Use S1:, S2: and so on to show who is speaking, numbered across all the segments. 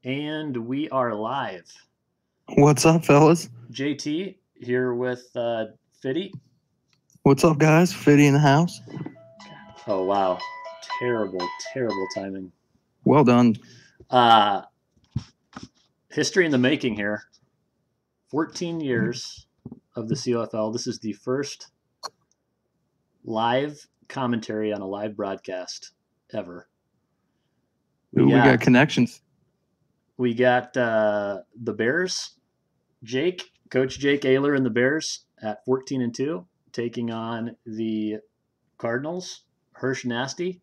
S1: And we are live.
S2: What's up, fellas?
S1: JT here with Fitty.
S2: What's up, guys? Fitty in the house.
S1: Oh, wow. Terrible, terrible timing.
S2: Well done.
S1: Uh, History in the making here. 14 years of the COFL. This is the first live commentary on a live broadcast ever.
S2: We got connections.
S1: We got the Bears, Coach Jake Ayler and the Bears at 14-2, taking on the Cardinals, Hirsch Nasty,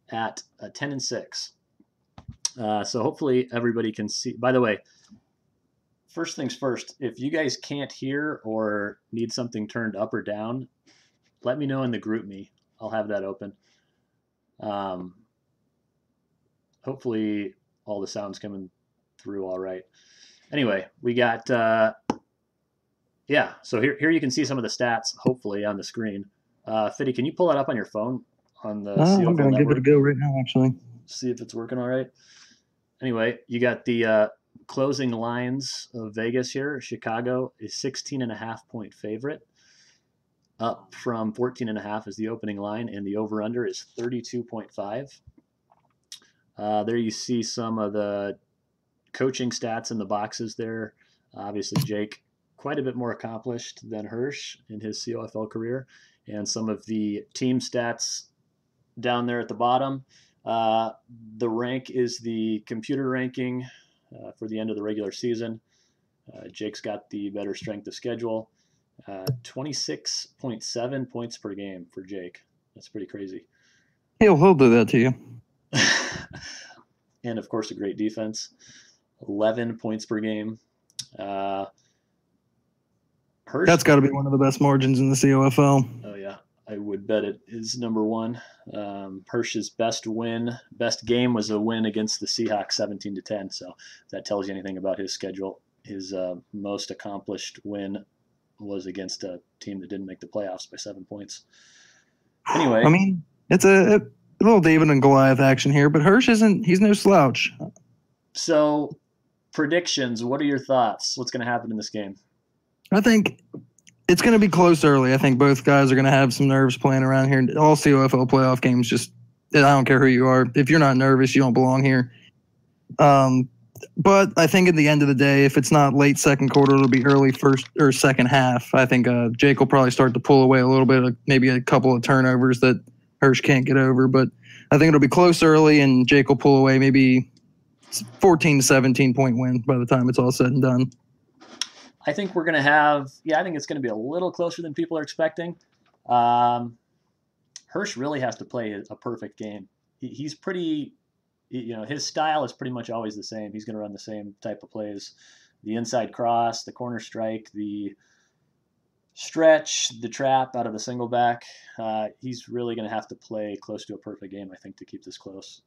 S1: at 10-6. So hopefully everybody can see. By the way, first things first, if you guys can't hear or need something turned up or down, let me know in the group me. I'll have that open. Hopefully all the sound's coming through all right. Anyway, we got so here you can see some of the stats hopefully on the screen. Fitty, can you pull that up on your phone on the COFL
S2: I'm going to give it a go right now, actually.
S1: See if it's working all right. Anyway, you got the closing lines of Vegas here. Chicago is 16.5-point favorite, up from 14.5 as the opening line, and the over-under is 32.5. There you see some of the coaching stats in the boxes there. Obviously, Jake, quite a bit more accomplished than Hirsch in his COFL career, and some of the team stats down there at the bottom. The rank is the computer ranking for the end of the regular season. Jake's got the better strength of schedule. 26.7 points per game for Jake. That's pretty crazy.
S2: He'll do that to you.
S1: And, of course, a great defense. 11 points per game.
S2: Hirsch, that's got to be one of the best margins in the COFL.
S1: Oh, yeah. I would bet it is number one. Hirsch's best game was a win against the Seahawks 17-10. So if that tells you anything about his schedule, his most accomplished win was against a team that didn't make the playoffs by 7 points. Anyway.
S2: I mean, it's a little David and Goliath action here, but Hirsch he's no slouch.
S1: So predictions, what are your thoughts? What's going to happen in this game?
S2: I think it's going to be close early. I think both guys are going to have some nerves playing around here. All COFL playoff games, I don't care who you are. If you're not nervous, you don't belong here. But I think at the end of the day, if it's not late second quarter, it'll be early first or second half. I think Jake will probably start to pull away a little bit, maybe a couple of turnovers that Hirsch can't get over. But I think it'll be close early, and Jake will pull away maybe 14 to 17 point win by the time it's all said and done.
S1: I think we're going to have, I think it's going to be a little closer than people are expecting. Hirsch really has to play a perfect game. He's pretty, his style is pretty much always the same. He's going to run the same type of plays. The inside cross, the corner strike, the stretch, the trap out of the single back. He's really going to have to play close to a perfect game, I think, to keep this close.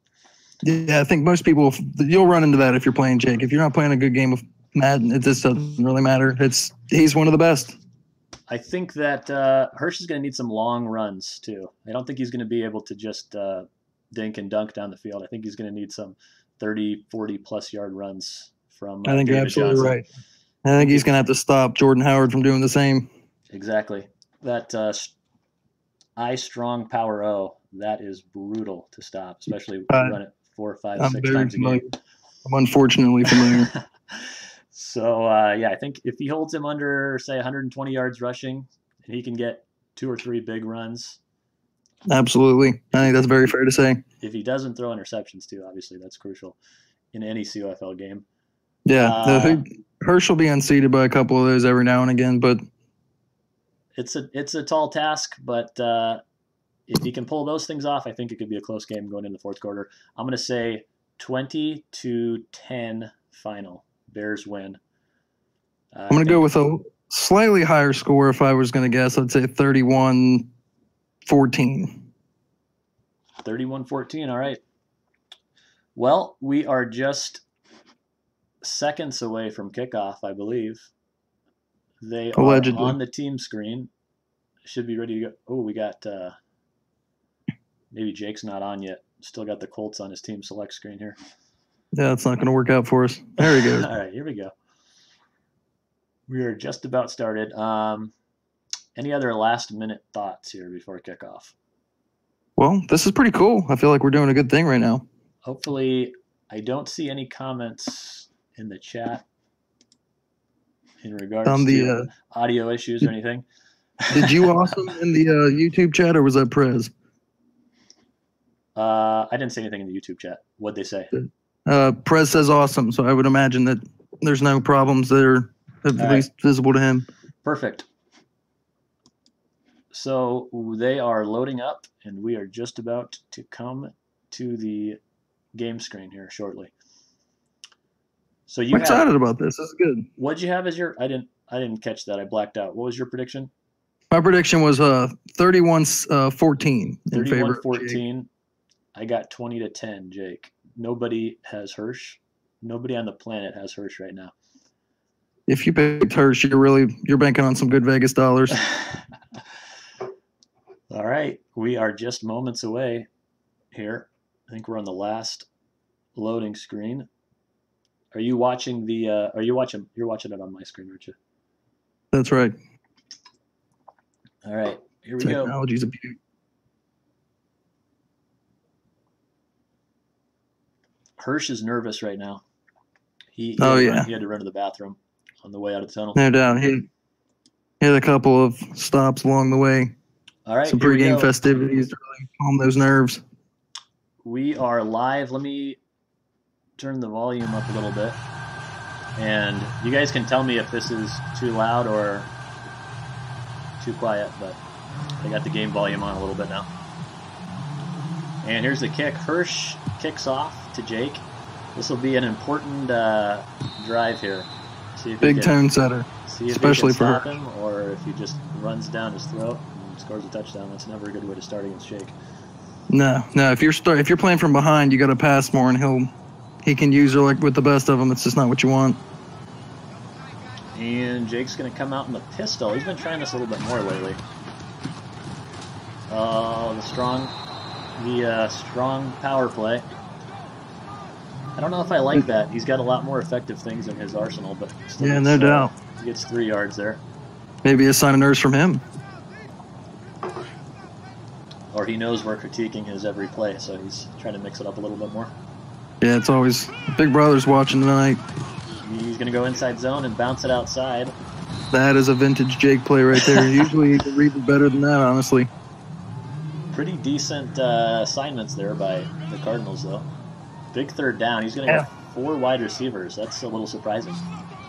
S2: Yeah, I think most people, you'll run into that if you're playing Jake. If you're not playing a good game of Madden, it just doesn't really matter. He's one of the best.
S1: I think that Hirsch is going to need some long runs, too. I don't think he's going to be able to just dink and dunk down the field. I think he's going to need some 30, 40-plus yard runs from
S2: I think
S1: David
S2: you're absolutely
S1: Johnson.
S2: right. I think he's going to have to stop Jordan Howard from doing the same.
S1: Exactly. That I strong power O, that is brutal to stop, especially when you run it 4, 5, 6 times a game.
S2: I'm unfortunately familiar.
S1: So, I think if he holds him under, say, 120 yards rushing, and he can get 2 or 3 big runs.
S2: Absolutely. I think that's very fair to say.
S1: If he doesn't throw interceptions, too, obviously that's crucial in any COFL game.
S2: Yeah, Hirsch will be unseated by a couple of those every now and again, but
S1: it's a tall task, but if he can pull those things off, I think it could be a close game going into the fourth quarter. I'm going to say 20-10 final. Bears win.
S2: I'm going to go with a slightly higher score if I was going to guess. I'd say 31-14.
S1: 31-14, all right. Well, we are just seconds away from kickoff, I believe. They
S2: Allegedly.
S1: are on the team screen. Should be ready to go. Oh, we got maybe Jake's not on yet. Still got the Colts on his team select screen here.
S2: Yeah, it's not going to work out for us. There we go.
S1: All right, here we go. We are just about started. Any other last-minute thoughts here before kickoff?
S2: Well, this is pretty cool. I feel like we're doing a good thing right now.
S1: Hopefully, I don't see any comments in the chat in regards to audio issues or anything.
S2: Did you awesome in the YouTube chat, or was that Prez?
S1: I didn't say anything in the YouTube chat. What'd they say?
S2: Prez says awesome, so I would imagine that there's no problems that are at least visible to him.
S1: Perfect. So they are loading up, and we are just about to come to the game screen here shortly. So
S2: I'm excited about this. This is good.
S1: What'd you have as your? I didn't catch that. I blacked out. What was your prediction?
S2: My prediction was 31-14 in favor of
S1: 31-14. I got 20-10, Jake. Nobody has Hirsch. Nobody on the planet has Hirsch right now.
S2: If you picked Hirsch, you're banking on some good Vegas dollars.
S1: All right, we are just moments away here. I think we're on the last loading screen. Are you watching the? You're watching it on my screen, aren't you?
S2: That's right.
S1: All right, here we go.
S2: Technology's a beauty.
S1: Hirsch is nervous right now. He had to run to the bathroom on the way out of the tunnel.
S2: No doubt. He had a couple of stops along the way.
S1: All right,
S2: some pregame festivities to really calm those nerves.
S1: We are live. Let me turn the volume up a little bit. And you guys can tell me if this is too loud or too quiet, but I got the game volume on a little bit now. And here's the kick. Hirsch kicks off to Jake. This will be an important drive here. See if
S2: big tone setter, especially for
S1: stop him, or if he just runs down his throat and scores a touchdown. That's never a good way to start against Jake.
S2: No. If you're playing from behind, you got to pass more, and he can use her like with the best of them. It's just not what you want.
S1: And Jake's going to come out in the pistol. He's been trying this a little bit more lately. The strong power play. I don't know if I like that. He's got a lot more effective things in his arsenal, but
S2: yeah, no doubt.
S1: He gets 3 yards there.
S2: Maybe a sign of nerves from him.
S1: Or he knows we're critiquing his every play, so he's trying to mix it up a little bit more.
S2: Yeah, it's always Big Brother's watching tonight.
S1: He's going to go inside zone and bounce it outside.
S2: That is a vintage Jake play right there. Usually he can read it better than that, honestly.
S1: Pretty decent assignments there by the Cardinals, though. Big third down. He's going to have 4 wide receivers. That's a little surprising.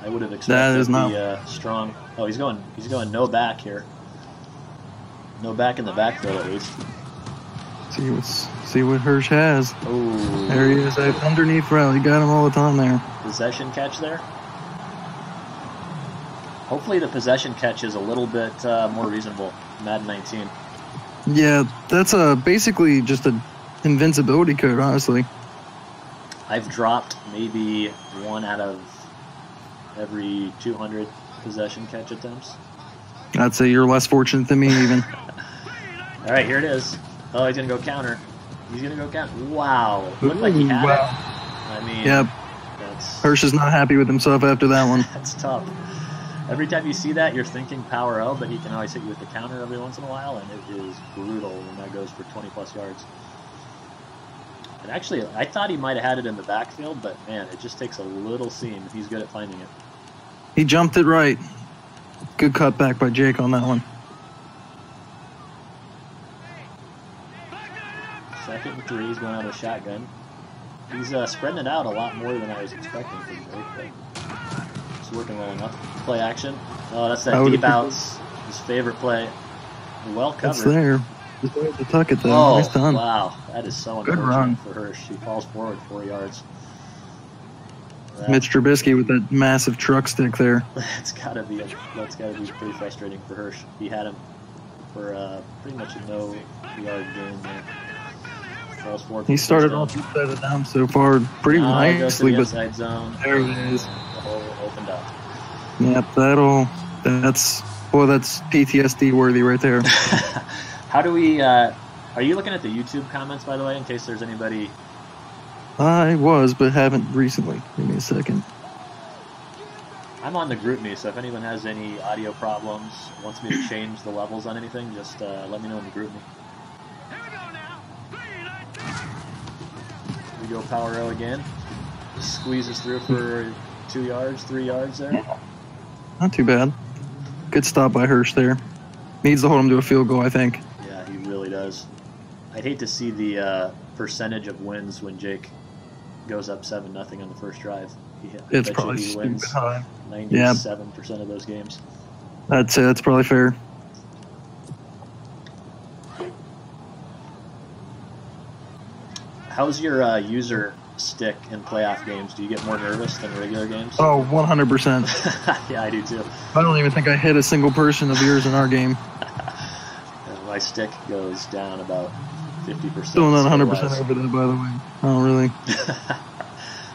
S1: I would have expected the strong. Oh, he's going no back here. No back in the backfield at least.
S2: See what Hirsch has.
S1: Oh,
S2: there he is, that underneath route. He got him all the time there.
S1: Possession catch there. Hopefully the possession catch is a little bit more reasonable. Madden 19.
S2: Yeah, that's basically just an invincibility code, honestly.
S1: I've dropped maybe 1 out of every 200 possession catch attempts.
S2: I'd say you're less fortunate than me, even.
S1: All right, here it is. Oh, he's going to go counter. He's going to go counter. Wow. Looked like he had it. I mean,
S2: yep. Hirsch is not happy with himself after that one.
S1: That's tough. Every time you see that, you're thinking power O, but he can always hit you with the counter every once in a while, and it is brutal when that goes for 20-plus yards. And actually, I thought he might have had it in the backfield, but, man, it just takes a little seam. He's good at finding it.
S2: He jumped it right. Good cutback by Jake on that one.
S1: 2nd and 3. He's going out of shotgun. He's spreading it out a lot more than I was expecting from Jake, but it's working well enough. Play action. Oh, that's that deep outs. His favorite play. Well covered.
S2: It's there. Just wait to tuck it, though.
S1: Oh,
S2: nice done.
S1: Wow. That is so unfortunate for Hirsch. He falls forward 4 yards.
S2: Mitch Trubisky with that massive truck stick there.
S1: That's gotta be pretty frustrating for Hirsch. He had him for pretty much a no-yard game there. Falls forward.
S2: He started off inside of down so far pretty nicely, but
S1: inside zone.
S2: There it is.
S1: The hole opened up.
S2: Yep, that's PTSD worthy right there.
S1: How do we? Are you looking at the YouTube comments, by the way, in case there's anybody?
S2: I was, but haven't recently. Give me a second.
S1: I'm on the group me, so if anyone has any audio problems, wants me to change the levels on anything, just let me know in the group me. We go power O again. Squeezes through for 2 yards, 3 yards there.
S2: Yeah. Not too bad. Good stop by Hirsch there. Needs to hold him to a field goal, I think.
S1: Yeah, he really does. I'd hate to see the percentage of wins when Jake goes up 7-0 on the first drive.
S2: It's probably he wins high.
S1: 97% of those games.
S2: I'd say that's probably fair.
S1: How's your user stick in playoff games? Do you get more nervous than regular games?
S2: Oh, 100%.
S1: Yeah, I do too.
S2: I don't even think I hit a single person of yours in our game.
S1: My stick goes down about 50%.
S2: Still not 100% over that, by the way. Oh, really?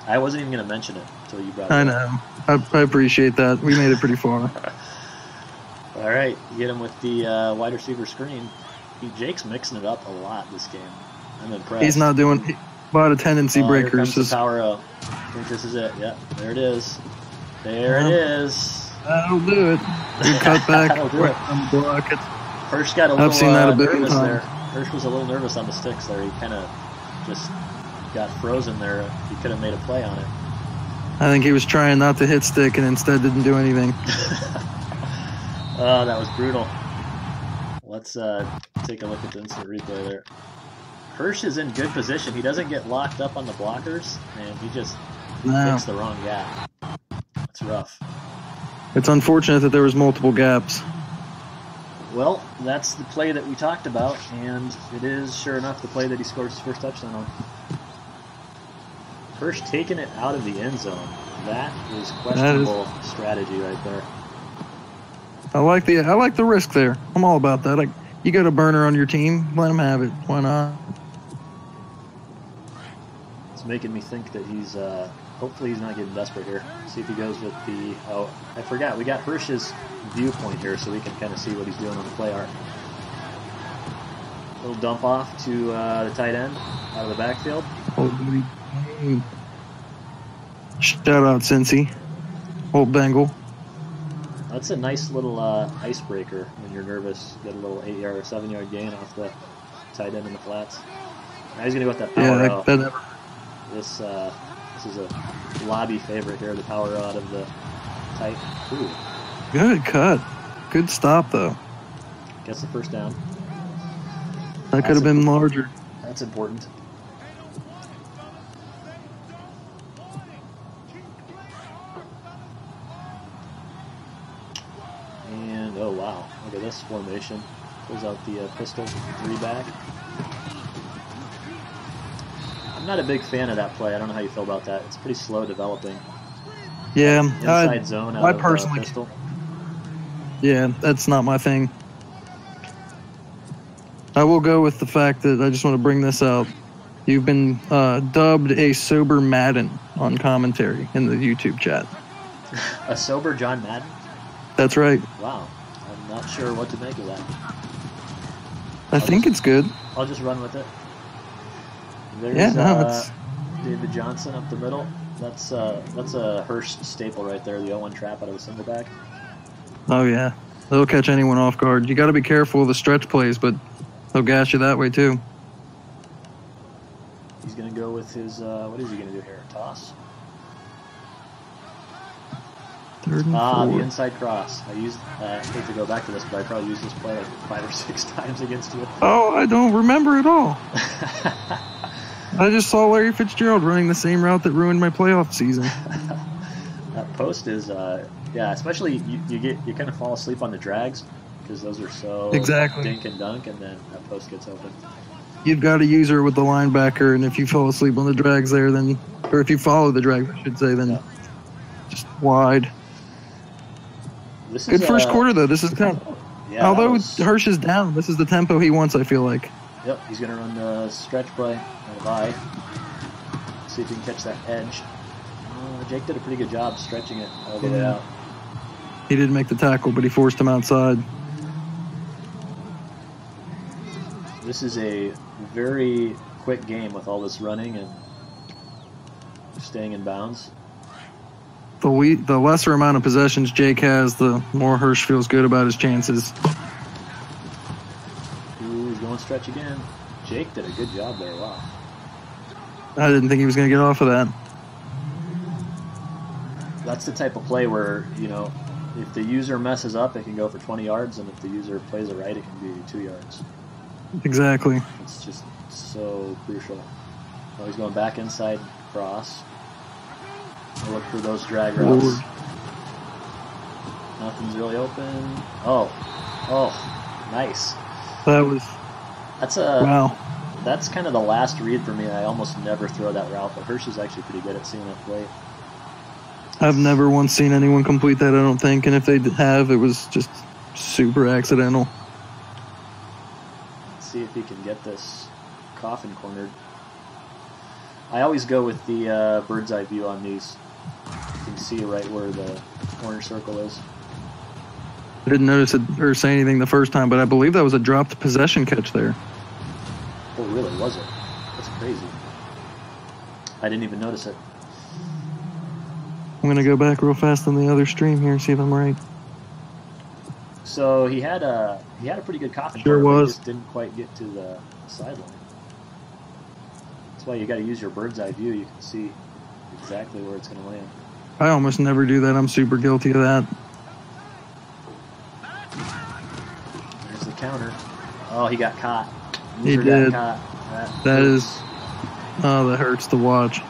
S1: I wasn't even going to mention it until you brought it
S2: up. I know. I appreciate that. We made it pretty far.
S1: All right. You get him with the wide receiver screen. Jake's mixing it up a lot this game. I'm impressed.
S2: He's not doing a lot of tendency breakers.
S1: Here comes the power up. I think this is it. Yep. There it is. There it is.
S2: That'll do it. Good cut back.
S1: That'll do it.
S2: Block it.
S1: Hirsch got a little
S2: I've seen that a
S1: nervous
S2: times.
S1: there. Hirsch was a little nervous on the sticks there. He kind of just got frozen there. He could have made a play on it.
S2: I think he was trying not to hit stick and instead didn't do anything.
S1: Oh, that was brutal. Let's take a look at the instant replay there. Hirsch is in good position. He doesn't get locked up on the blockers, and he just picks the wrong gap. That's rough.
S2: It's unfortunate that there was multiple gaps.
S1: Well, that's the play that we talked about, and it is, sure enough, the play that he scores his first touchdown on. Hirsch taking it out of the end zone. That is questionable strategy right there.
S2: I like the risk there. I'm all about that. Like, you got a burner on your team, let him have it. Why not?
S1: It's making me think that he's hopefully he's not getting desperate here. See if he goes with the... Oh, I forgot. We got Hirsch's viewpoint here so we can kind of see what he's doing on the play art. Little dump off to the tight end out of the backfield.
S2: Shout out, Cincy. Old Bengal.
S1: That's a nice little icebreaker when you're nervous. Get a little 8-yard or 7-yard gain off the tight end in the flats. Now he's going to go with that power
S2: that
S1: This is a lobby favorite here, the power out of the tight. Ooh.
S2: Good cut. Good stop, though.
S1: Gets the first down.
S2: That could have been larger.
S1: That's important. And, oh wow, look at this formation. Pulls out the pistol, 3 back. I'm not a big fan of that play. I don't know how you feel about that. It's pretty slow developing.
S2: Yeah.
S1: Inside zone out
S2: I
S1: of
S2: personally,
S1: pistol.
S2: Yeah, that's not my thing. I will go with the fact that I just want to bring this out. You've been dubbed a sober Madden on commentary in the YouTube chat.
S1: A sober John Madden?
S2: That's right.
S1: Wow. I'm not sure what to make of that.
S2: I think it's good.
S1: I'll just run with it. There's
S2: it's...
S1: David Johnson up the middle. That's a Hirsch staple right there, the 0-1 trap out of the single back.
S2: Oh, yeah. They'll catch anyone off guard. You got to be careful of the stretch plays, but they'll gas you that way, too.
S1: He's going to go with his, what is he going to do here? Toss?
S2: 3rd and 4.
S1: The inside cross. I hate to go back to this, but I probably used this play like 5 or 6 times against you.
S2: Oh, I don't remember at all. I just saw Larry Fitzgerald running the same route that ruined my playoff season.
S1: That post is, especially you kind of fall asleep on the drags because those are so dink and dunk, and then that post gets open.
S2: You've got to use her with the linebacker, and if you fall asleep on the drags there, then, or if you follow the drags, I should say, then just wide. Good first quarter, though. This is kind of, although Hirsch is down, this is the tempo he wants, I feel like.
S1: Yep, he's going to run the stretch play out of I. See if he can catch that edge. Jake did a pretty good job stretching it all the way out.
S2: He didn't make the tackle, but he forced him outside.
S1: This is a very quick game with all this running, and staying in bounds.
S2: The lesser amount of possessions Jake has, the more Hirsch feels good about his chances.
S1: Ooh, he's going stretch again. Jake did a good job there. Wow.
S2: I didn't think he was going to get off of that.
S1: That's the type of play where, you know, if the user messes up, it can go for 20 yards, and if the user plays it right, it can be 2 yards.
S2: Exactly.
S1: It's just so crucial. Oh, he's going back inside cross. I'll look for those drag routes.
S2: Forward.
S1: Nothing's really open. Oh, nice.
S2: Wow.
S1: That's kind of the last read for me. I almost never throw that route, but Hirsch is actually pretty good at seeing it play.
S2: I've never once seen anyone complete that, I don't think, and if they have, it was just super accidental.
S1: Let's see if he can get this coffin cornered. I always go with the bird's eye view on these. You can see right where the orange circle is.
S2: I didn't notice it or say anything the first time, but I believe that was a dropped possession catch there.
S1: Oh, really? Was it? That's crazy. I didn't even notice it.
S2: I'm going to go back real fast on the other stream here, see if I'm right.
S1: So he had a pretty good coffin
S2: Sure
S1: corner, but he
S2: was.
S1: just didn't quite get to the sideline. That's why you got to use your bird's eye view. You can see exactly where it's going to land.
S2: I almost never do that. I'm super guilty of that.
S1: There's the counter. Oh, he got caught.
S2: He
S1: User
S2: did.
S1: got caught.
S2: That is... Oh, that hurts to watch.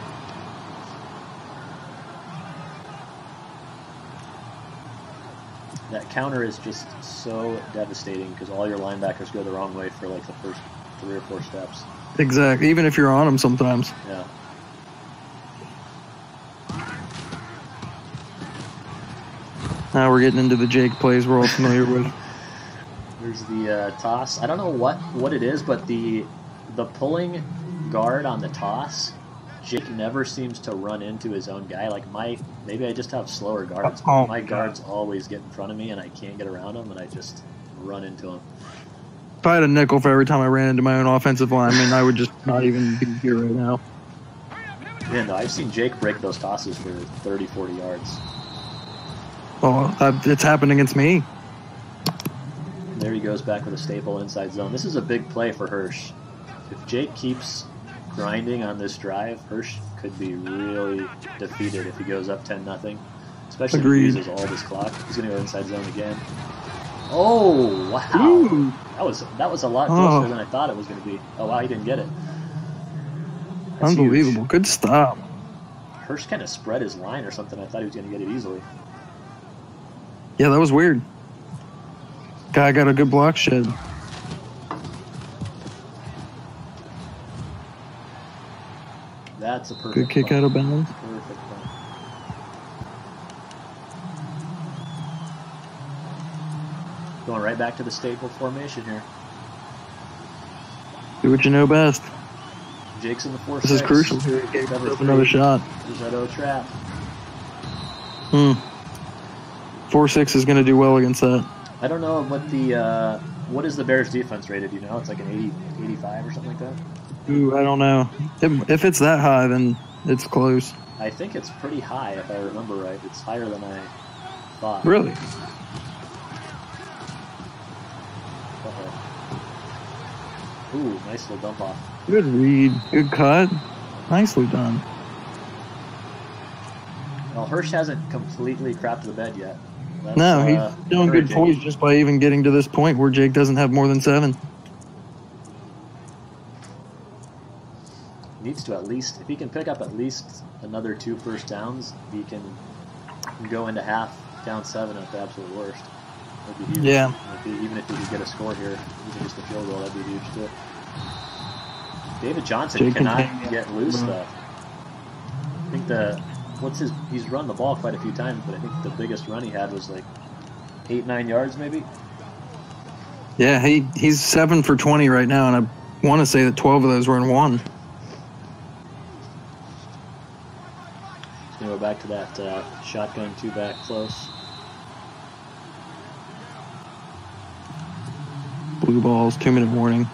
S1: That counter is just so devastating because all your linebackers go the wrong way for like the first 3 or 4 steps.
S2: Exactly. Even if you're on them sometimes.
S1: Yeah.
S2: Now we're getting into the Jake plays we're all familiar with.
S1: There's the toss. I don't know what it is, but the pulling guard on the toss, Jake never seems to run into his own guy. Like maybe I just have slower guards. But my guards always get in front of me, and I can't get around them, and I just run into them.
S2: If I had a nickel for every time I ran into my own offensive lineman, I would just not even be here right now.
S1: Yeah, no, I've seen Jake break those tosses for 30, 40 yards.
S2: Oh, it's happened against me.
S1: There he goes back with a staple inside zone. This is a big play for Hirsch. If Jake keeps grinding on this drive, Hirsch could be really defeated if he goes up 10-0. Especially
S2: Agreed.
S1: if he uses all this clock. He's going to go inside zone again. Oh, wow.
S2: Ooh.
S1: That was a lot closer than I thought it was going to be. Oh, wow, he didn't get it. That's
S2: Unbelievable.
S1: huge.
S2: Good stop.
S1: Hirsch kind of spread his line or something. I thought he was going to get it easily.
S2: Yeah, that was weird. Guy got a good block shed.
S1: That's a perfect
S2: Good kick
S1: play.
S2: out of bounds.
S1: Perfect play. Going right back to the staple formation here.
S2: Do what you know best.
S1: Jake's in the 4-6.
S2: This is crucial here. He gave himself another shot.
S1: There's that O trap.
S2: 4-6 is going to do well against that.
S1: I don't know what is the Bears defense rated? You know, it's like an 80, 85 or something like that.
S2: Ooh, I don't know. If it's that high, then it's close.
S1: I think it's pretty high if I remember right. It's higher than I thought.
S2: Really?
S1: Ooh, nice little dump off.
S2: Good read. Good cut. Nicely done.
S1: Well, Hirsch hasn't completely crapped the bed yet. That's,
S2: No, he's doing good
S1: encouraging.
S2: poise just by even getting to this point where Jake doesn't have more than 7.
S1: Needs to at least, if he can pick up at least another 2 first downs, he can go into half down 7 at the absolute worst. That'd be huge.
S2: Yeah.
S1: Even if he could get a score here, even just a field goal, that'd be huge too. David Johnson
S2: Jake
S1: cannot
S2: can
S1: get loose though. I think he's run the ball quite a few times, but I think the biggest run he had was like 8-9 yards maybe.
S2: Yeah, he's 7 for 20 right now, and I want to say that 12 of those were in 1.
S1: Just gonna go back to that shotgun 2-back close.
S2: Blue balls, 2-minute warning.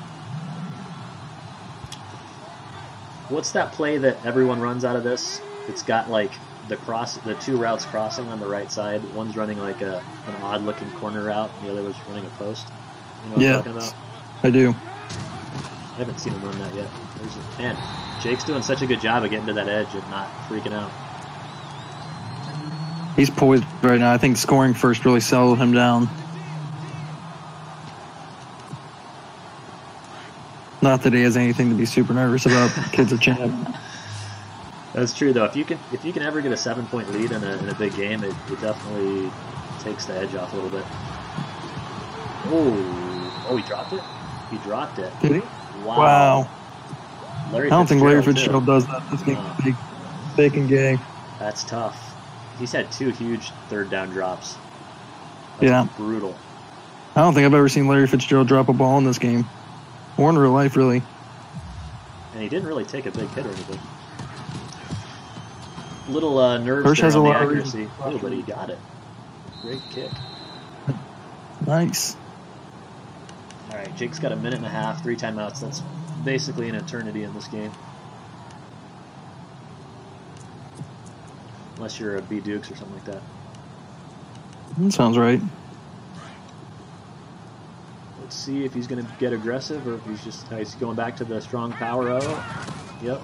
S1: What's that play that everyone runs out of this? it's got like the two routes crossing on the right side. One's running like an odd looking corner route, and the other was running a post. You know what I'm talking about?
S2: I do.
S1: I haven't seen him run that yet. Man, Jake's doing such a good job of getting to that edge and not freaking out.
S2: He's poised right now. I think scoring first really settled him down. Not that he has anything to be super nervous about. Kid's a champ.
S1: That's true, though. If you can ever get a 7-point lead in a big game, it definitely takes the edge off a little bit. Oh, he dropped it. He dropped it.
S2: Did he?
S1: Wow.
S2: I don't think Larry Fitzgerald does that. This game's big and gay.
S1: That's tough. He's had 2 huge third-down drops. That's brutal.
S2: I don't think I've ever seen Larry Fitzgerald drop a ball in this game. Or in real life, really.
S1: And he didn't really take a big hit or anything. Little nerves
S2: Hirsch
S1: there
S2: has
S1: on
S2: a
S1: the
S2: lot of
S1: accuracy. Oh, but he got it. Great kick.
S2: Nice.
S1: All right, Jake's got a minute and a half, 3 timeouts. That's basically an eternity in this game. Unless you're a B. Dukes or something like that.
S2: That sounds right.
S1: Let's see if he's going to get aggressive or if he's going back to the strong power O. Yep.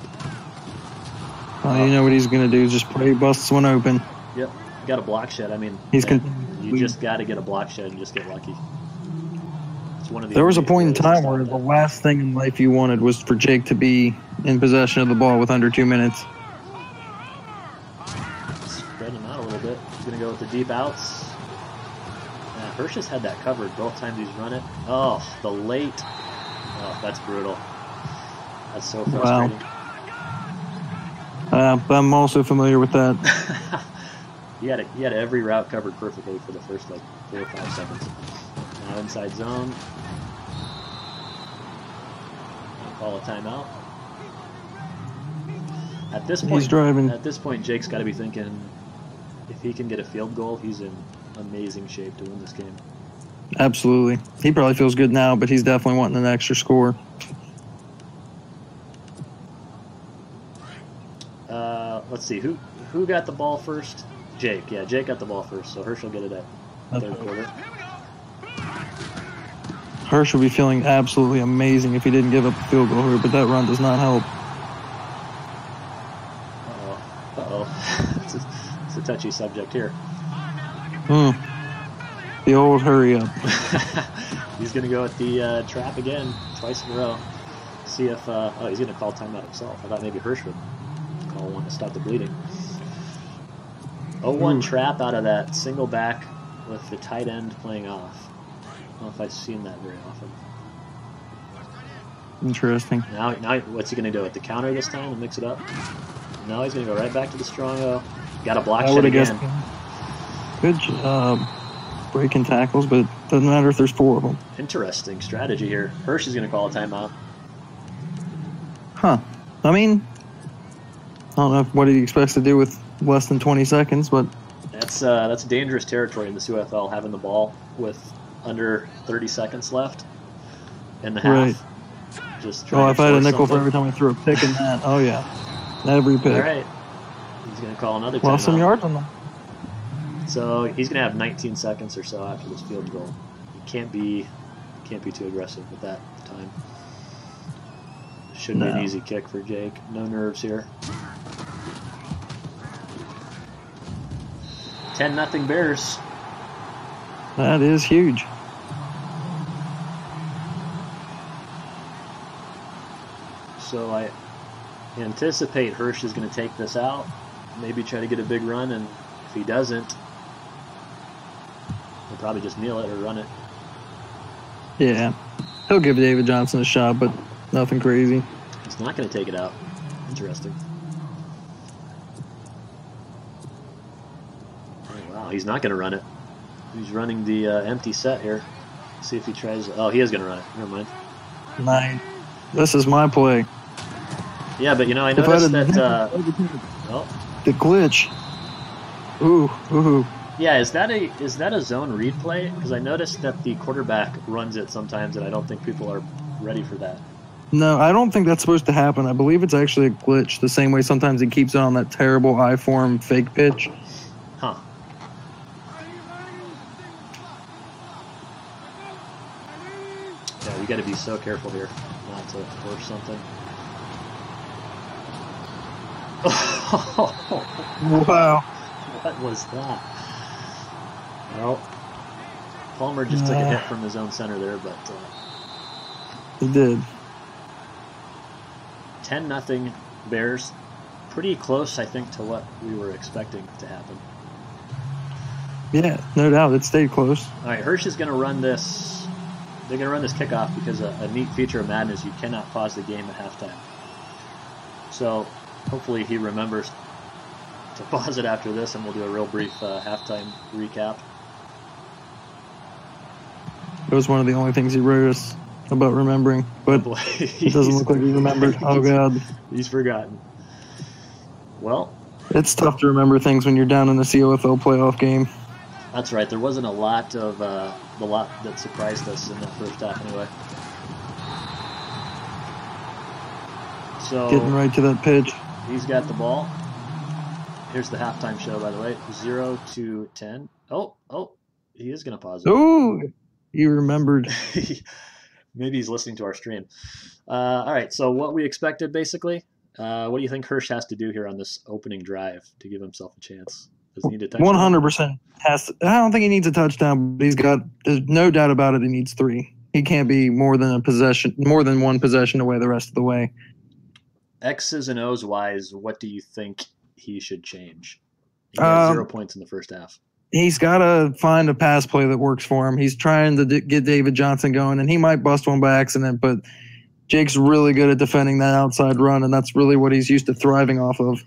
S2: You know what he's going to do, just pray he busts one open.
S1: Yep. Got a block shed. I mean, you just got to get a block shed and just get lucky. It's one of the
S2: there was a point in time where the last thing in life you wanted was for Jake to be in possession of the ball with under 2 minutes.
S1: Spread him out a little bit. He's going to go with the deep outs. Yeah, Hirsch has had that covered both times he's run it. Oh, the late. Oh, that's brutal. That's so frustrating.
S2: Wow. I'm also familiar with that.
S1: He had every route covered perfectly for the first 4 or 5 seconds. Now inside zone. Call a timeout. At this point,
S2: he's driving.
S1: At this point, Jake's got to be thinking if he can get a field goal, he's in amazing shape to win this game.
S2: Absolutely. He probably feels good now, but he's definitely wanting an extra score.
S1: Let's see, who got the ball first? Jake. Yeah, Jake got the ball first, so Hirsch will get it at third quarter.
S2: Hirsch would be feeling absolutely amazing if he didn't give up a field goal here, but that run does not help.
S1: Uh-oh. It's a touchy subject here.
S2: The old hurry up.
S1: He's going to go with the trap again, twice in a row. See if, he's going to call timeout himself. I thought maybe Hirsch would call one to stop the bleeding. 0-1 trap out of that single back with the tight end playing off. I don't know if I've seen that very often.
S2: Interesting.
S1: Now, what's he going to do with the counter this time and mix it up? No, he's going to go right back to the strong O. Got a block shot again.
S2: Good job breaking tackles, but it doesn't matter if there's 4 of them.
S1: Interesting strategy here. Hirsch is going to call a timeout.
S2: Huh. I mean, I don't know what he expects to do with less than 20 seconds, but
S1: that's dangerous territory in the COFL, having the ball with under 30 seconds left in the half.
S2: Right.
S1: Just
S2: if I had a nickel for every time I threw a pick in that, oh yeah, every pick.
S1: All right. He's going to call another timeout.
S2: Lost some yards on them.
S1: So he's going to have 19 seconds or so after this field goal. He can't be too aggressive with that time. Should be an easy kick for Jake. No nerves here. 10-0 Bears.
S2: That is huge.
S1: So I anticipate Hirsch is going to take this out, maybe try to get a big run, and if he doesn't, he'll probably just kneel it or run it.
S2: Yeah. He'll give David Johnson a shot, but nothing crazy.
S1: He's not going to take it out. Interesting. Oh, wow, he's not going to run it. He's running the empty set here. See if he tries. Oh, he is going to run it. Never mind.
S2: Nice. This is my play.
S1: Yeah, but I noticed that.
S2: The glitch. Ooh.
S1: Yeah, is that a zone read play? Because I noticed that the quarterback runs it sometimes, and I don't think people are ready for that.
S2: No, I don't think that's supposed to happen. I believe it's actually a glitch, the same way sometimes he keeps it on that terrible I-form fake pitch.
S1: Huh. Yeah, you got to be so careful here not to force something.
S2: Wow.
S1: What was that? Well, Palmer just took a hit from his own center there, but
S2: he did.
S1: 10-0 Bears. Pretty close, I think, to what we were expecting to happen.
S2: Yeah, no doubt. It stayed close.
S1: All right, Hirsch is going to run this. They're going to run this kickoff because a neat feature of Madden is you cannot pause the game at halftime. So hopefully he remembers to pause it after this, and we'll do a real brief halftime recap.
S2: It was one of the only things he wrote us about remembering, but it doesn't look like he remembered. Oh, God.
S1: He's forgotten. Well,
S2: it's tough to remember things when you're down in the COFL playoff game.
S1: That's right. There wasn't a lot of the lot that surprised us in that first half anyway. So
S2: getting right to that pitch.
S1: He's got the ball. Here's the halftime show, by the way. 0-10. Oh, he is going to pause it.
S2: Oh, you remembered.
S1: Maybe he's listening to our stream. All right, so what we expected, basically. What do you think Hirsch has to do here on this opening drive to give himself a chance? Does he need a touchdown?
S2: 100% has to. I don't think he needs a touchdown, but there's no doubt about it, he needs 3. He can't be more than one possession away the rest of the way.
S1: X's and O's wise, what do you think he should change? He got 0 points in the first half.
S2: He's got to find a pass play that works for him. He's trying to get David Johnson going, and he might bust one by accident, but Jake's really good at defending that outside run, and that's really what he's used to thriving off of.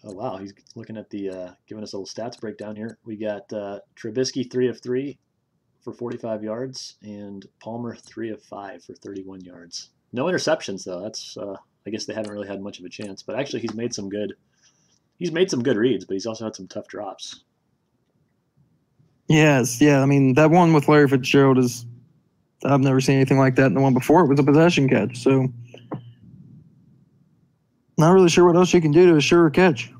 S1: Oh, wow. He's looking at the giving us a little stats breakdown here. We got Trubisky 3 of 3 for 45 yards, and Palmer 3 of 5 for 31 yards. No interceptions, though. That's I guess they haven't really had much of a chance, but actually he's made some good reads, but he's also had some tough drops.
S2: Yes, yeah. I mean, that one with Larry Fitzgerald is – I've never seen anything like that. And the one before it was a possession catch. So, not really sure what else you can do to assure a catch.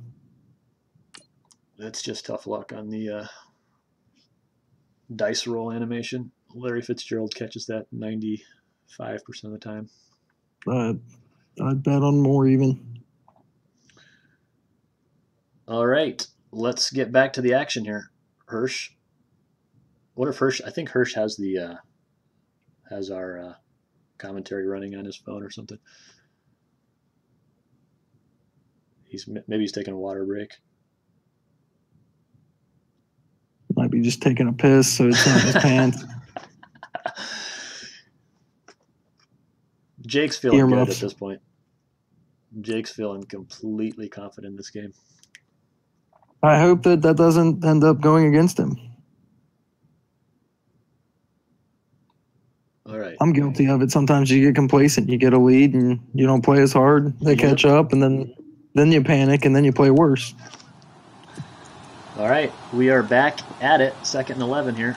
S1: That's just tough luck on the dice roll animation. Larry Fitzgerald catches that 95% of the time.
S2: I'd bet on more even.
S1: All right, let's get back to the action here. Hirsch. What if Hirsch? I think Hirsch has our commentary running on his phone or something. Maybe he's taking a water break.
S2: Might be just taking a piss, so it's not in his pants.
S1: Jake's feeling good at this point. Jake's feeling completely confident in this game.
S2: I hope that doesn't end up going against him.
S1: All right.
S2: I'm guilty of it. Sometimes you get complacent. You get a lead and you don't play as hard. They catch up, and then you panic, and then you play worse.
S1: All right. We are back at it. 2nd and 11 here.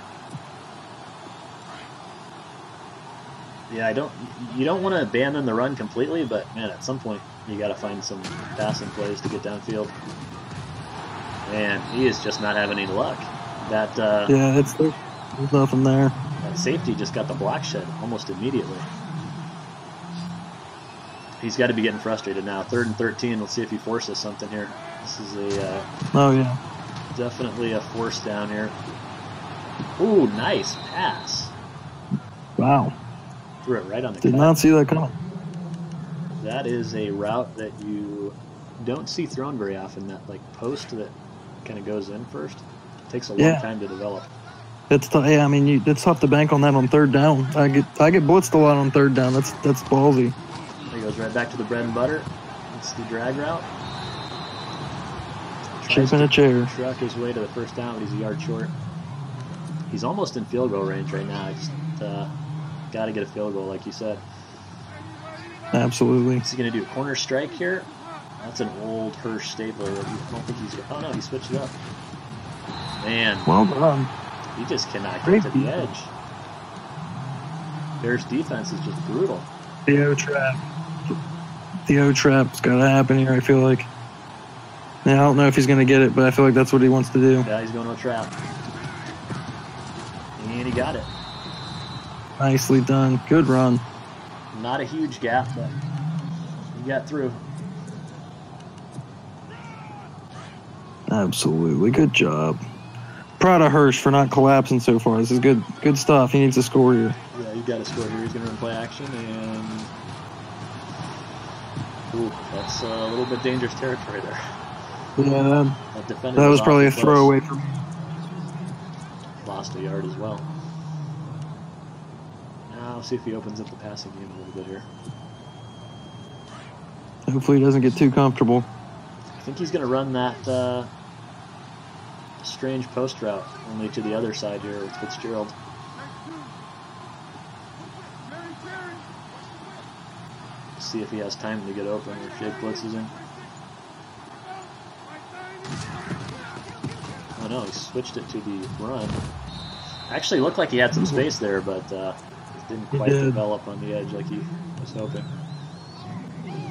S1: Yeah, you don't want to abandon the run completely, but, man, at some point you got to find some passing plays to get downfield. And he is just not having any luck.
S2: There's nothing there.
S1: That safety just got the block shed almost immediately. He's got to be getting frustrated now. 3rd and 13. Let's see if he forces something here. This is definitely a force down here. Ooh, nice pass.
S2: Wow.
S1: Threw it right on the
S2: Did not see that coming.
S1: That is a route that you don't see thrown very often, that post that kind of goes in first. It takes a long time to develop.
S2: It's it's tough to bank on that on 3rd down. I get blitzed a lot on 3rd down. That's ballsy.
S1: He goes right back to the bread and butter. It's the drag route.
S2: Shaping a chair.
S1: Truck his way to the 1st down, but he's a yard short. He's almost in field goal range right now. Just got to get a field goal, like you said.
S2: Absolutely.
S1: Is he going to do a corner strike here? That's an old Hirsch staple. I don't think he's. Oh no, he switched it up. Man,
S2: well done.
S1: He just cannot get to the edge. Bears defense is just brutal.
S2: The O trap. The O trap's got to happen here, I feel like. Yeah, I don't know if he's going to get it, but I feel like that's what he wants to do.
S1: Yeah, he's going to a trap. And he got it.
S2: Nicely done. Good run.
S1: Not a huge gap, but he got through.
S2: Absolutely. Good job. Proud of Hirsch for not collapsing so far. This is good stuff. He needs to score here.
S1: Yeah, he's got to score here. He's going to run play action, and ooh, that's a little bit dangerous territory there.
S2: Yeah, that was probably a throwaway for me.
S1: Lost a yard as well. Now, I'll see if he opens up the passing game a little bit here.
S2: Hopefully he doesn't get too comfortable.
S1: I think he's going to run that strange post route, only to the other side here with Fitzgerald. See if he has time to get open if Jake blitzes him. Oh no, he switched it to the run. Actually looked like he had some space there, but it didn't quite develop on the edge like he was hoping.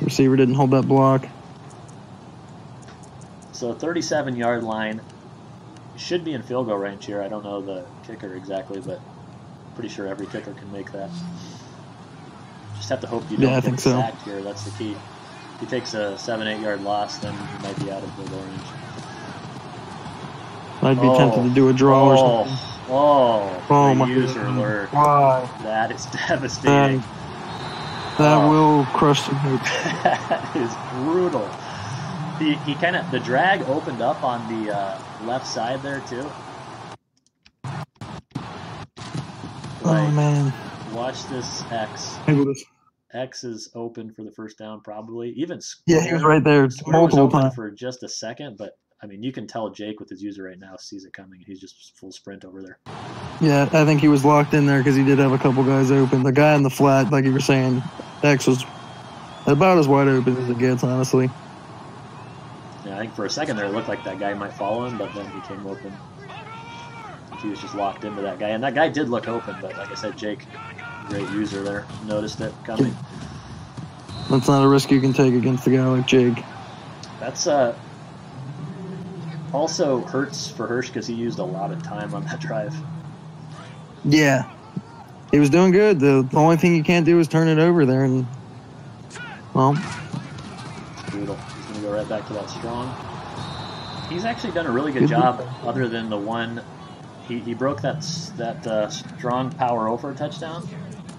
S2: Receiver didn't hold that block.
S1: So 37-yard line. Should be in field goal range here. I don't know the kicker exactly, but pretty sure every kicker can make that. Just have to hope you don't get sacked here. That's the key. If he takes a 7-8 yard loss, then he might be out of field goal range.
S2: I'd be tempted to do a draw or something.
S1: Oh my user alert.
S2: Why?
S1: That is devastating.
S2: That will crush some hoops.
S1: That is brutal. He kind of, the drag opened up on the left side there too.
S2: Oh man.
S1: Watch this X. X is open for the first down probably. Even
S2: yeah, he was right there multiple times
S1: for just a second, but I mean you can tell Jake with his user right now sees it coming. He's just full sprint over there.
S2: Yeah, I think he was locked in there because he did have a couple guys open. The guy in the flat, like you were saying, X was about as wide open as it gets, honestly.
S1: Yeah, I think for a second there it looked like that guy might follow him, but then he came open. He was just locked into that guy, and that guy did look open, but like I said, Jake, great user there, noticed it coming.
S2: That's not a risk you can take against a guy like Jake.
S1: That's also hurts for Hirsch because he used a lot of time on that drive.
S2: Yeah, he was doing good. The only thing you can't do is turn it over there, and well,
S1: it's brutal. He's going to go right back to that strong. He's actually done a really good job, other than the one. He broke that strong power over touchdown.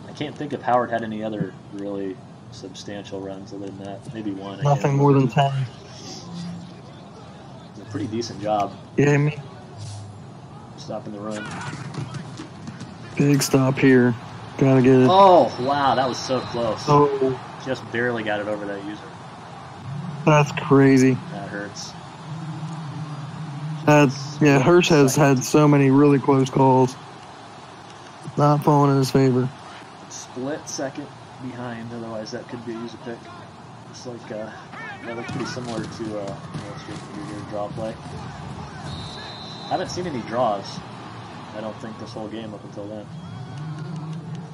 S1: I can't think if Howard had any other really substantial runs other than that. Maybe one.
S2: Nothing more than 10.
S1: It's a pretty decent job.
S2: Yeah, me.
S1: Stopping the run.
S2: Big stop here. Gotta get it.
S1: Oh, wow, that was so close.
S2: Oh.
S1: Just barely got it over that user.
S2: That's crazy.
S1: That hurts.
S2: Yeah, Hirsch has had so many really close calls. Not falling in his favor.
S1: Split second behind, otherwise that could be a user pick. Looks like that looks pretty similar to your draw play. Haven't seen any draws, I don't think, this whole game up until then.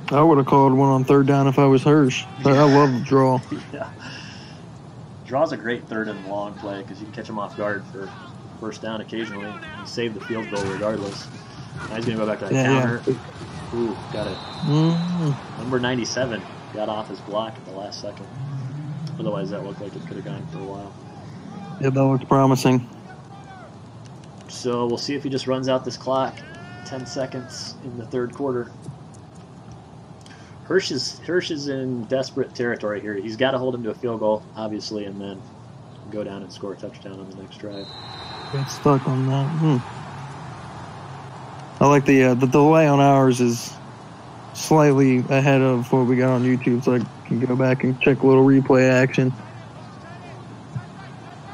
S2: I would have called one on third down if I was Hirsch. I love the draw.
S1: Yeah. Draw's a great third and long play because you can catch him off guard for first down occasionally and save the field goal regardless. Now he's going to go back to that counter. Yeah. Ooh, got it. Number 97 got off his block at the last second. Otherwise, that looked like it could have gone for a while.
S2: Yeah, that looks promising.
S1: So we'll see if he just runs out this clock. 10 seconds in the third quarter. Hirsch is in desperate territory here. He's got to hold him to a field goal, obviously, and then go down and score a touchdown on the next drive.
S2: Get stuck on that. I like the delay on ours is slightly ahead of what we got on YouTube, so I can go back and check a little replay action.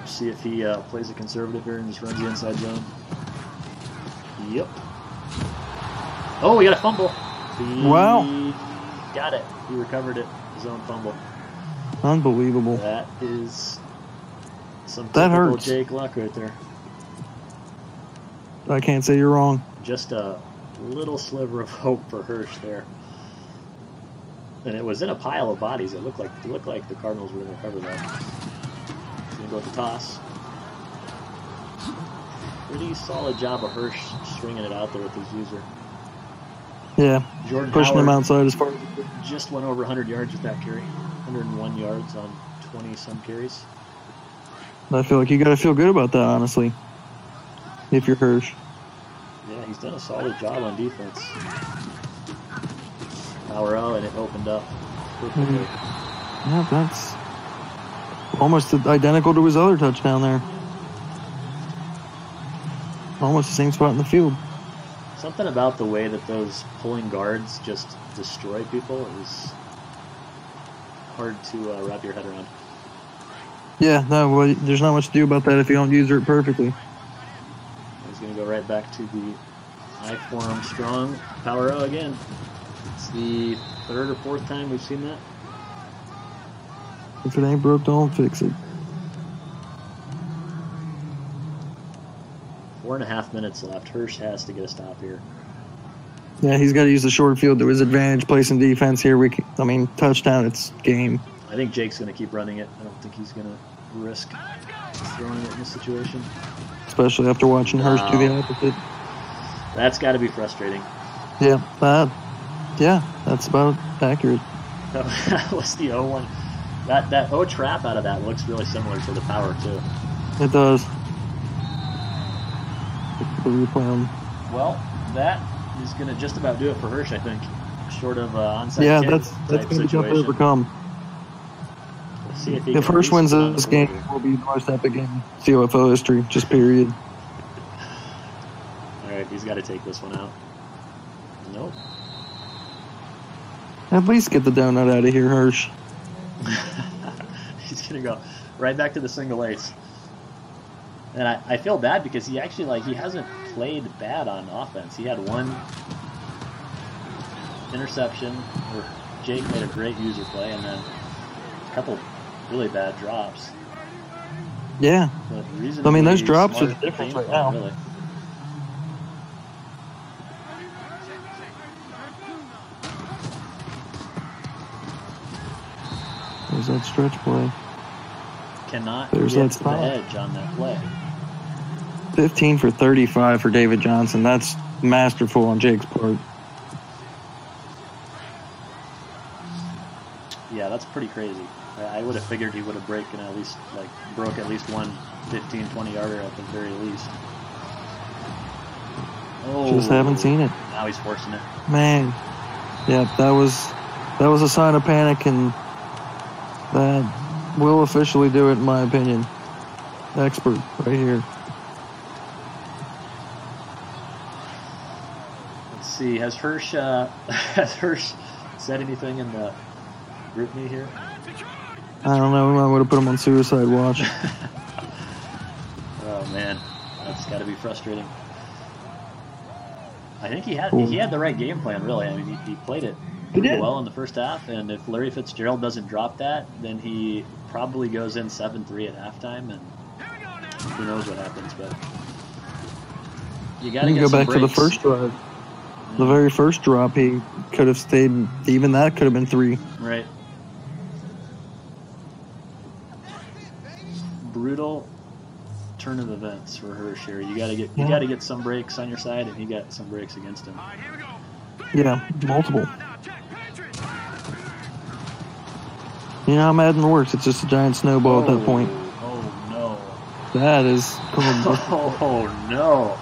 S1: See if he plays a conservative here and just runs the inside zone. Yep. Oh, we got a fumble.
S2: Wow.
S1: Got it. He recovered it. His own fumble.
S2: Unbelievable.
S1: That is some typical Jake luck right there.
S2: I can't say you're wrong.
S1: Just a little sliver of hope for Hirsch there. And it was in a pile of bodies. It looked like the Cardinals were going to recover that. He's going to go with the toss. Pretty solid job of Hirsch stringing it out there with his user.
S2: Yeah,
S1: Jordan
S2: pushing
S1: Howard
S2: him outside as far as
S1: just went over 100 yards with that carry. 101 yards on 20-some carries.
S2: I feel like you got to feel good about that, honestly, if you're Hirsch.
S1: Yeah, he's done a solid job on defense. Power O, and it opened up perfectly.
S2: Yeah, that's almost identical to his other touchdown there. Almost the same spot in the field.
S1: Something about the way that those pulling guards just destroy people is hard to wrap your head around.
S2: Yeah, no, well, there's not much to do about that if you don't use it perfectly.
S1: He's going to go right back to the I-form strong power O again. It's the third or fourth time we've seen that.
S2: If it ain't broke, don't fix it.
S1: 4.5 minutes left. Hirsch has to get a stop here.
S2: Yeah, he's got to use the short field to his advantage, placing defense here. Touchdown, it's game.
S1: I think Jake's going to keep running it. I don't think he's going to risk throwing it in this situation.
S2: Especially after watching Hirsch do the opposite.
S1: That's got to be frustrating.
S2: Yeah, that's about accurate.
S1: That was the O1. That O trap out of that looks really similar to the power, too.
S2: It does. The replay on.
S1: Well, that is going to just about do it for Hirsch, I think. Short of onside
S2: Yeah,
S1: kick
S2: that's going to be tough to overcome.
S1: We'll see if he
S2: If Hirsch wins this game, it will be the most epic game in COFL history, just period.
S1: All right, he's got to take this one out. Nope.
S2: At least get the donut out of here, Hirsch.
S1: He's going to go right back to the single ace. And I feel bad because he actually, he hasn't played bad on offense. He had one interception where Jake made a great user play, and then a couple really bad drops.
S2: Yeah.
S1: But
S2: I mean, those drops are the difference right now.
S1: Really.
S2: There's that stretch play.
S1: Cannot
S2: There's
S1: get
S2: that
S1: the edge on that play.
S2: 15 for 35 for David Johnson. That's masterful on Jake's part.
S1: Yeah, that's pretty crazy. I would have figured he would have broke at least one 15, 20-yarder at the very least. Oh,
S2: Just haven't seen it.
S1: Now he's forcing it.
S2: Man. Yeah, that was a sign of panic, and that will officially do it in my opinion. Expert right here.
S1: Let's see. Has Hirsch said anything in the group me here?
S2: I don't know. We might would have put him on suicide watch.
S1: Oh man, that's got to be frustrating. I think he had the right game plan, really. I mean, he played it pretty well in the first half, and if Larry Fitzgerald doesn't drop that, then he probably goes in 7-3 at halftime, and who knows what happens. But you got to
S2: go back to the first drive. The very first drop, he could have stayed. Even that could have been 3.
S1: Right. Brutal turn of events for Hirsch here. You got to get some breaks on your side, and he got some breaks against him.
S2: Yeah, multiple. You know how Madden works. It's just a giant snowball at that point.
S1: Oh no.
S2: That is.
S1: Oh no.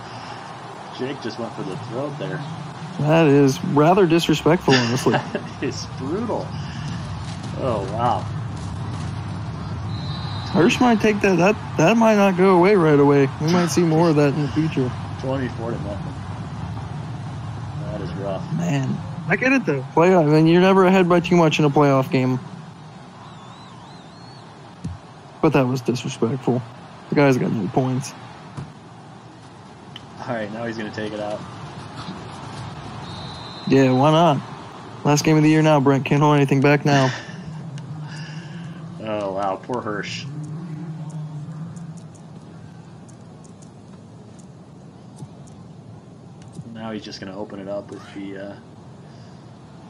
S1: Jake just went for the throat there.
S2: That is rather disrespectful, honestly.
S1: That is brutal. Oh wow.
S2: Hirsch might take that. That might not go away right away. We might see more of that in the future.
S1: 24-0. That is rough.
S2: Man, I get it though. Playoff. I mean, you're never ahead by too much in a playoff game. But that was disrespectful. The guy's got no points.
S1: All right, now he's going to take it out.
S2: Yeah, why not? Last game of the year now, Brent. Can't hold anything back now.
S1: Oh, wow. Poor Hirsch. Now he's just going to open it up with the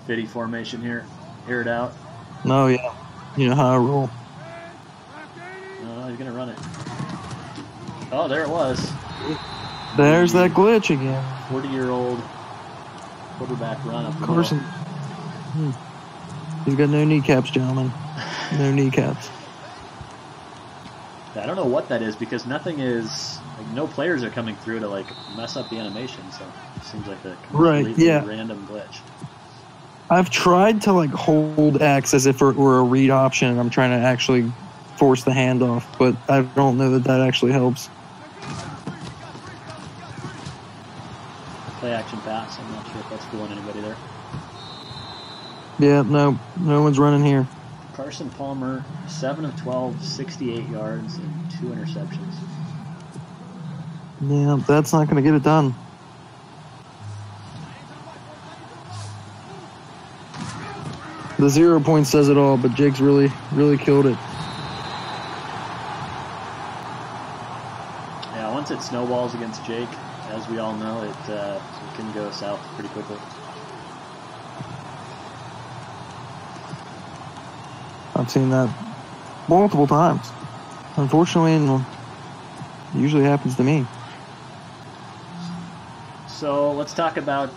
S1: Fitty formation here. Air it out.
S2: No, yeah. You know how I roll.
S1: Oh, he's going to run it. Oh, there it was.
S2: There's that glitch again.
S1: 40-year-old quarterback run up the
S2: Carson. He's got no kneecaps, gentlemen. No kneecaps.
S1: I don't know what that is because nothing is like no players are coming through to like mess up the animation, so it seems like a completely random glitch.
S2: I've tried to like hold X as if it were a read option, and I'm trying to actually force the handoff, but I don't know that actually helps.
S1: Play action pass. I'm not sure if that's fooling anybody there.
S2: Yeah, no one's running here.
S1: Carson Palmer, 7 of 12, 68 yards, and 2 interceptions.
S2: Yeah, that's not going to get it done. The 0 point says it all, but Jake's really, really killed it.
S1: Yeah, once it snowballs against Jake, as we all know, it can go south pretty quickly.
S2: I've seen that multiple times. Unfortunately, it usually happens to me.
S1: So let's talk about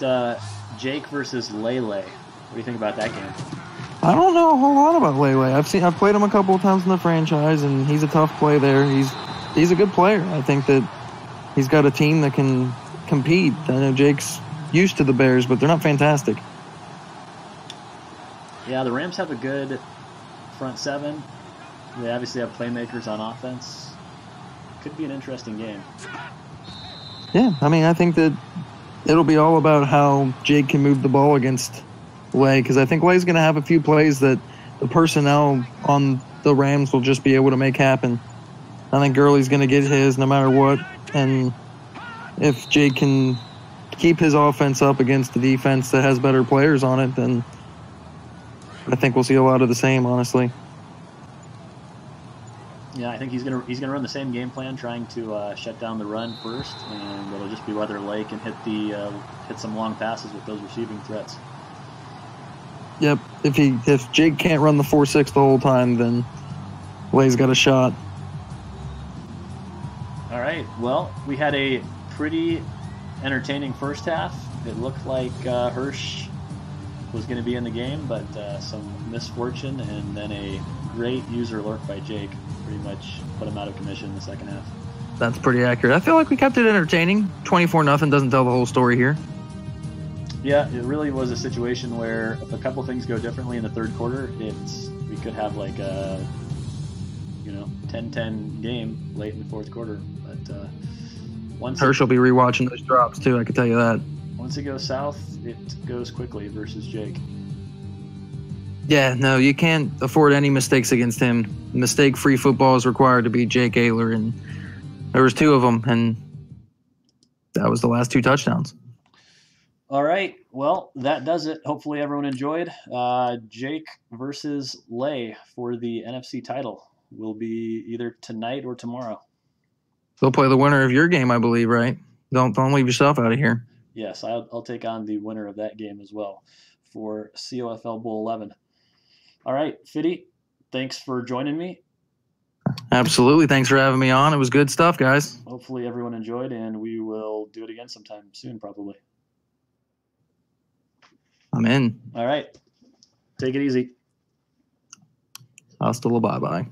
S1: Jake versus Lele. What do you think about that game?
S2: I don't know a whole lot about Lele. I've played him a couple of times in the franchise, and he's a tough play there. He's a good player. I think that he's got a team that can compete. I know Jake's used to the Bears, but they're not fantastic.
S1: Yeah, the Rams have a good front seven. They obviously have playmakers on offense. Could be an interesting game.
S2: Yeah, I mean, I think that it'll be all about how Jake can move the ball against Lay, because I think Lay's going to have a few plays that the personnel on the Rams will just be able to make happen. I think Gurley's going to get his no matter what, and if Jake can keep his offense up against the defense that has better players on it, then I think we'll see a lot of the same, honestly.
S1: Yeah, I think he's gonna run the same game plan, trying to shut down the run first, and it'll just be whether Lay can hit some long passes with those receiving threats.
S2: Yep, if Jake can't run the 4-6 the whole time, then Lay's got a shot.
S1: All right, well, we had a pretty entertaining first half. It looked like Hirsch was going to be in the game, but some misfortune and then a great user lurk by Jake pretty much put him out of commission in the second half.
S2: That's pretty accurate. I feel like we kept it entertaining. 24-0 doesn't tell the whole story here.
S1: Yeah, it really was a situation where if a couple things go differently in the third quarter, we could have like a 10-10 game late in the fourth quarter. But once
S2: Hirsch will be rewatching those drops too, I can tell you that.
S1: Once it goes south, it goes quickly versus Jake.
S2: Yeah, no, you can't afford any mistakes against him. Mistake-free football is required to beat Jake Ayler, and there was 2 of them, and that was the last 2 touchdowns.
S1: All right, well, that does it. Hopefully everyone enjoyed. Jake versus Lay for the NFC title will be either tonight or tomorrow.
S2: They'll play the winner of your game, I believe, right? Don't leave yourself out of here.
S1: Yes, I'll take on the winner of that game as well for COFL Bowl 11. All right, Fiddy, thanks for joining me.
S2: Absolutely. Thanks for having me on. It was good stuff, guys.
S1: Hopefully everyone enjoyed, and we will do it again sometime soon, probably.
S2: I'm in.
S1: All right. Take it easy.
S2: Hasta la bye-bye.